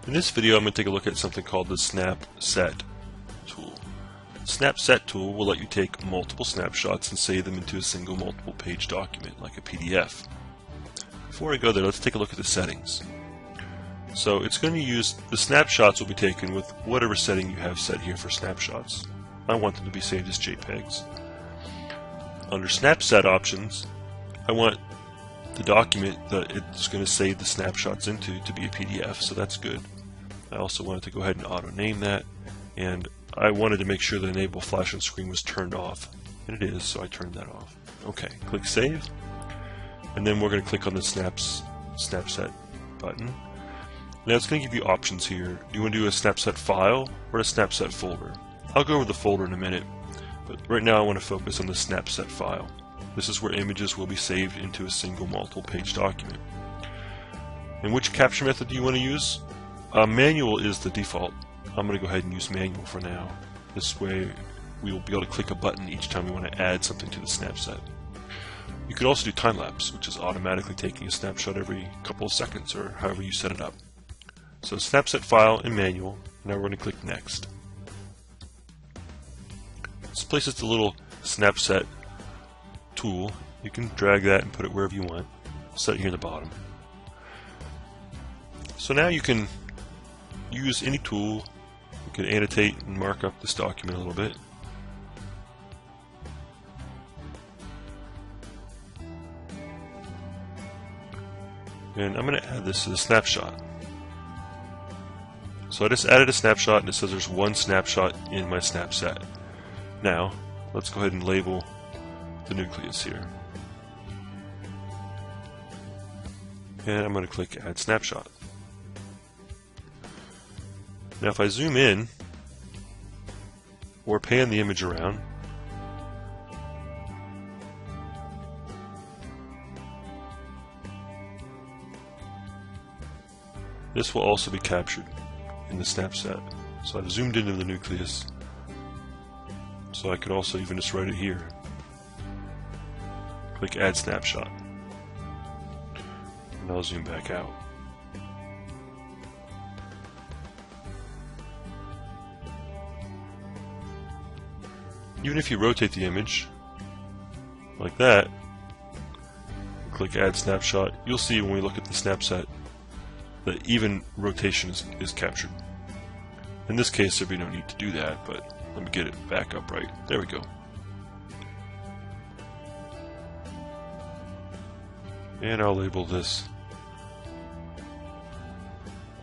In this video, I'm going to take a look at something called the Snapset tool. The Snapset tool will let you take multiple snapshots and save them into a single multiple page document, like a PDF. Before I go there, let's take a look at the settings. So it's going to use, the snapshots will be taken with whatever setting you have set here for snapshots. I want them to be saved as JPEGs. Under Snapset options, I want the document that it's going to save the snapshots into to be a PDF, so that's good. I also wanted to go ahead and auto-name that, and I wanted to make sure the Enable Flash on Screen was turned off, and it is, so I turned that off. Okay, click Save, and then we're going to click on the Snapset button. Now it's going to give you options here. Do you want to do a Snapset file or a Snapset folder? I'll go over the folder in a minute, but right now I want to focus on the Snapset file. This is where images will be saved into a single multiple page document. And which capture method do you want to use? Manual is the default. I'm going to go ahead and use manual for now. This way we will be able to click a button each time we want to add something to the Snapset. You could also do time-lapse, which is automatically taking a snapshot every couple of seconds or however you set it up. So Snapset file and manual. Now we're going to click Next. This places the little Snapset tool. You can drag that and put it wherever you want. Set it here at the bottom. So now you can use any tool. You can annotate and mark up this document a little bit. And I'm going to add this to the snapshot. So I just added a snapshot and it says there's one snapshot in my Snapset. Now, let's go ahead and label the nucleus here. And I'm going to click Add Snapshot. Now if I zoom in or pan the image around, this will also be captured in the Snapset. So I've zoomed into the nucleus, so I could also even just write it here. Click Add Snapshot, and I'll zoom back out. Even if you rotate the image like that, click Add Snapshot, you'll see when we look at the Snapset that even rotation is captured. In this case, there'd be no need to do that, but let me get it back up right. There we go. And I'll label this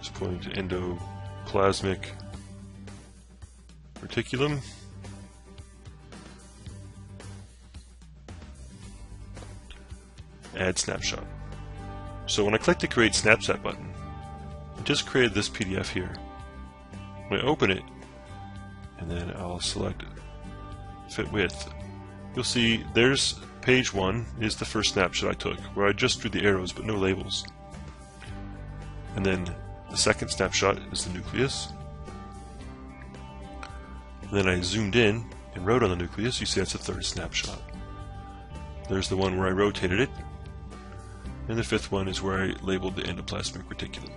as pointing to endoplasmic reticulum. Add snapshot. So when I click the Create Snapset button, it just created this PDF here. When I open it, and then I'll select Fit Width, you'll see there's page 1 is the first snapshot I took, where I just drew the arrows but no labels. And then the second snapshot is the nucleus. And then I zoomed in and wrote on the nucleus. You see that's the third snapshot. There's the one where I rotated it. And the fifth one is where I labeled the endoplasmic reticulum.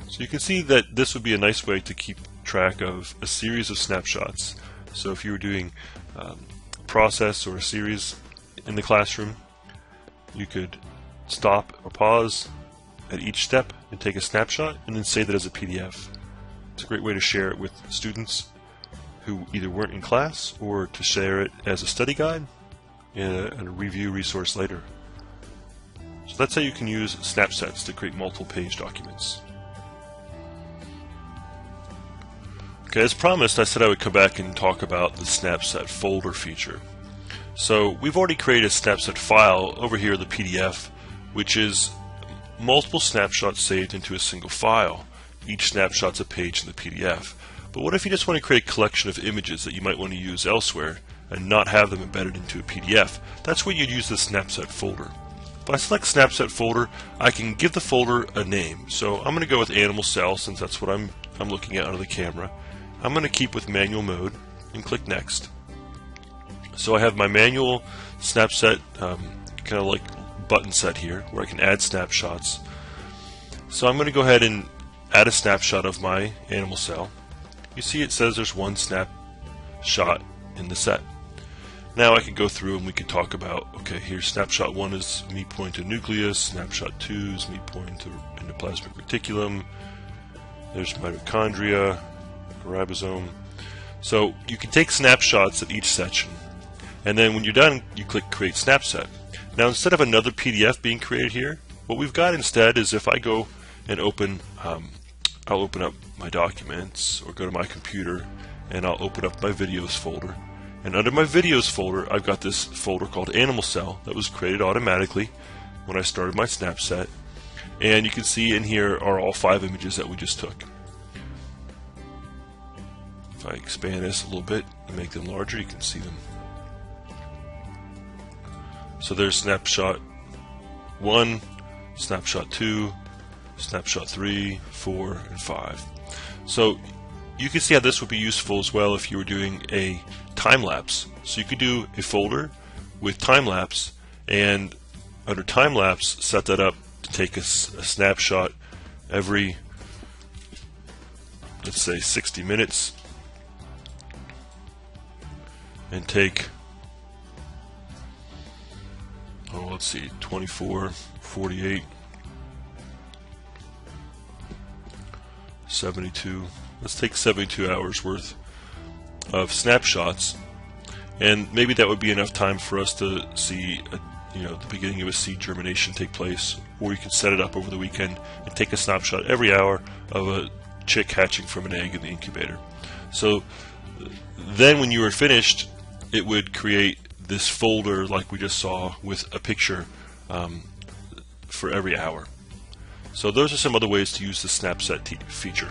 So you can see that this would be a nice way to keep track of a series of snapshots. So if you were doing a process or a series in the classroom, you could stop or pause at each step and take a snapshot and then save that as a PDF. It's a great way to share it with students who either weren't in class or to share it as a study guide and a review resource later. So that's how you can use Snapsets to create multiple page documents. Okay, as promised, I said I would come back and talk about the Snapset folder feature. So we've already created a Snapset file over here, the PDF, which is multiple snapshots saved into a single file. Each snapshot's a page in the PDF. But what if you just want to create a collection of images that you might want to use elsewhere and not have them embedded into a PDF? That's where you'd use the Snapset folder. If I select Snapset folder, I can give the folder a name. So I'm going to go with Animal Cell since that's what I'm looking at under the camera. I'm going to keep with manual mode and click Next. So I have my manual Snapset kind of like button set here where I can add snapshots. So I'm going to go ahead and add a snapshot of my animal cell. You see it says there's one snapshot in the set. Now I can go through and we can talk about, okay, here's snapshot 1 is me pointing to nucleus, snapshot 2 is me pointing to endoplasmic reticulum, there's mitochondria, ribosome. So you can take snapshots of each section, and then when you're done, you click Create Snapset. Now instead of another PDF being created here, what we've got instead is if I go and open, I'll open up my documents or go to my computer and I'll open up my videos folder. And under my videos folder, I've got this folder called Animal Cell that was created automatically when I started my Snapset. And you can see in here are all 5 images that we just took. If I expand this a little bit and make them larger, you can see them. So there's snapshot 1, snapshot 2, snapshot 3, 4, and 5. So you can see how this would be useful as well if you were doing a time-lapse. So you could do a folder with time-lapse, and under time-lapse set that up to take a snapshot every, let's say, 60 minutes, and take, oh, let's see, 24, 48, 72. Let's take 72 hours worth of snapshots, and maybe that would be enough time for us to see the beginning of a seed germination take place, or you can set it up over the weekend and take a snapshot every hour of a chick hatching from an egg in the incubator. So then when you were finished, it would create this folder like we just saw with a picture for every hour. So those are some other ways to use the Snapset feature.